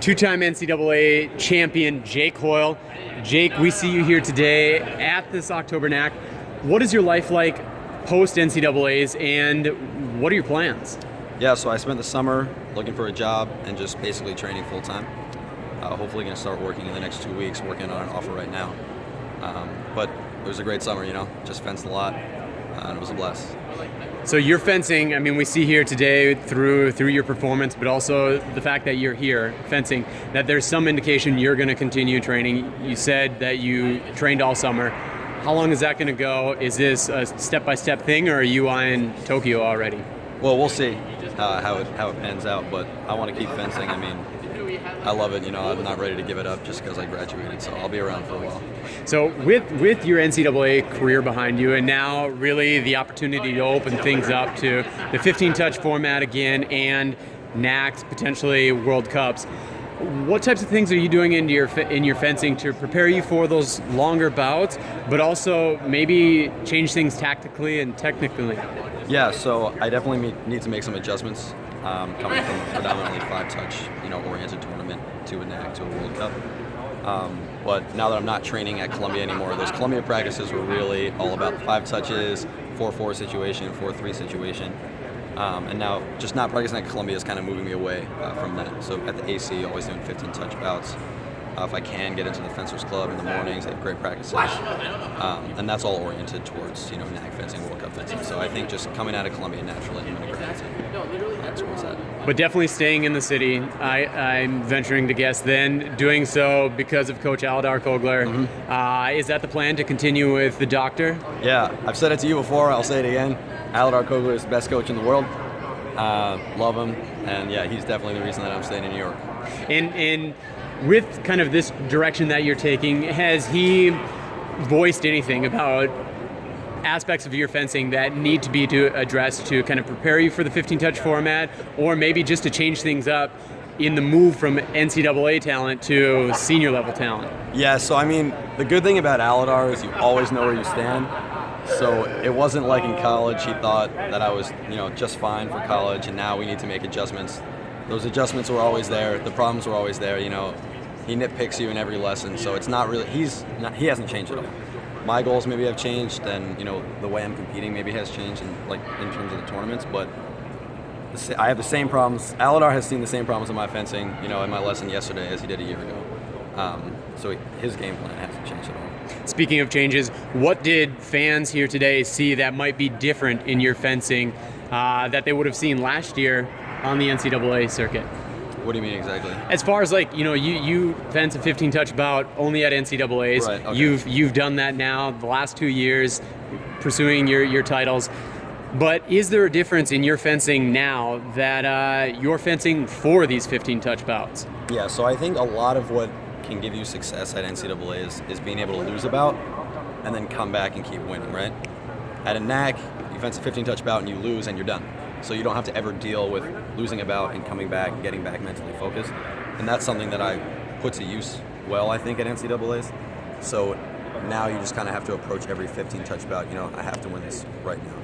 two-time NCAA champion Jake Hoyle. Jake, we see you here today at this October NAC. What is your life like post-NCAAs, and what are your plans? Yeah, so I spent the summer looking for a job and just basically training full-time. Hopefully going to start working in the next 2 weeks, working on an offer right now. But it was a great summer, just fenced a lot, and it was a blast. So you're fencing, we see here today through your performance, but also the fact that you're here fencing, that there's some indication you're going to continue training. You said that you trained all summer. How long is that going to go? Is this a step-by-step thing, or are you in Tokyo already? Well, we'll see how it pans out, but I want to keep fencing. I love it. I'm not ready to give it up just because I graduated, so I'll be around for a while. So with your NCAA career behind you, and now really the opportunity to open things up to the 15-touch format again and NACs, potentially World Cups, what types of things are you doing in your fencing to prepare you for those longer bouts, but also maybe change things tactically and technically? Yeah, so I definitely need to make some adjustments coming from a predominantly 5-touch, oriented tournament to a NAC to a World Cup. But now that I'm not training at Columbia anymore, those Columbia practices were really all about the 5 touches, 4-4 situation, 4-3 situation. And now just not practicing at Columbia is kind of moving me away from that. So at the AC, always doing 15-touch bouts. If I can get into the Fencers Club in the mornings, they have great practices. And that's all oriented towards, NAC fencing, World Cup fencing. So I think just coming out of Columbia naturally, I'm going to gravitate towards that. But definitely staying in the city, I'm venturing to guess then, doing so because of Coach Aladar Kogler. Mm-hmm. Is that the plan, to continue with the doctor? Yeah, I've said it to you before, I'll say it again. Aladar Kogler is the best coach in the world. Love him, and yeah, he's definitely the reason that I'm staying in New York. And with kind of this direction that you're taking, has he voiced anything about aspects of your fencing that need to be addressed to kind of prepare you for the 15-touch format, or maybe just to change things up in the move from NCAA talent to senior level talent? Yeah, so the good thing about Aladar is you always know where you stand. So it wasn't like in college he thought that I was, just fine for college, and now we need to make adjustments. Those adjustments were always there. The problems were always there. He nitpicks you in every lesson. So it's not really. He hasn't changed at all. My goals maybe have changed, and the way I'm competing maybe has changed in terms of the tournaments. But I have the same problems. Aladar has seen the same problems in my fencing, in my lesson yesterday as he did a year ago. So his game plan hasn't changed at all. Speaking of changes, what did fans here today see that might be different in your fencing that they would have seen last year on the NCAA circuit? What do you mean exactly? As far as you fence a 15-touch bout only at NCAAs. Right, okay. You've done that now the last 2 years, pursuing your titles. But is there a difference in your fencing now that you're fencing for these 15-touch bouts? Yeah, so I think a lot of what can give you success at NCAA is being able to lose a bout and then come back and keep winning, right? At a NAC, you fence a 15-touch bout and you lose and you're done. So you don't have to ever deal with losing a bout and coming back and getting back mentally focused. And that's something that I put to use well, I think, at NCAAs. So now you just kind of have to approach every 15-touch bout, I have to win this right now.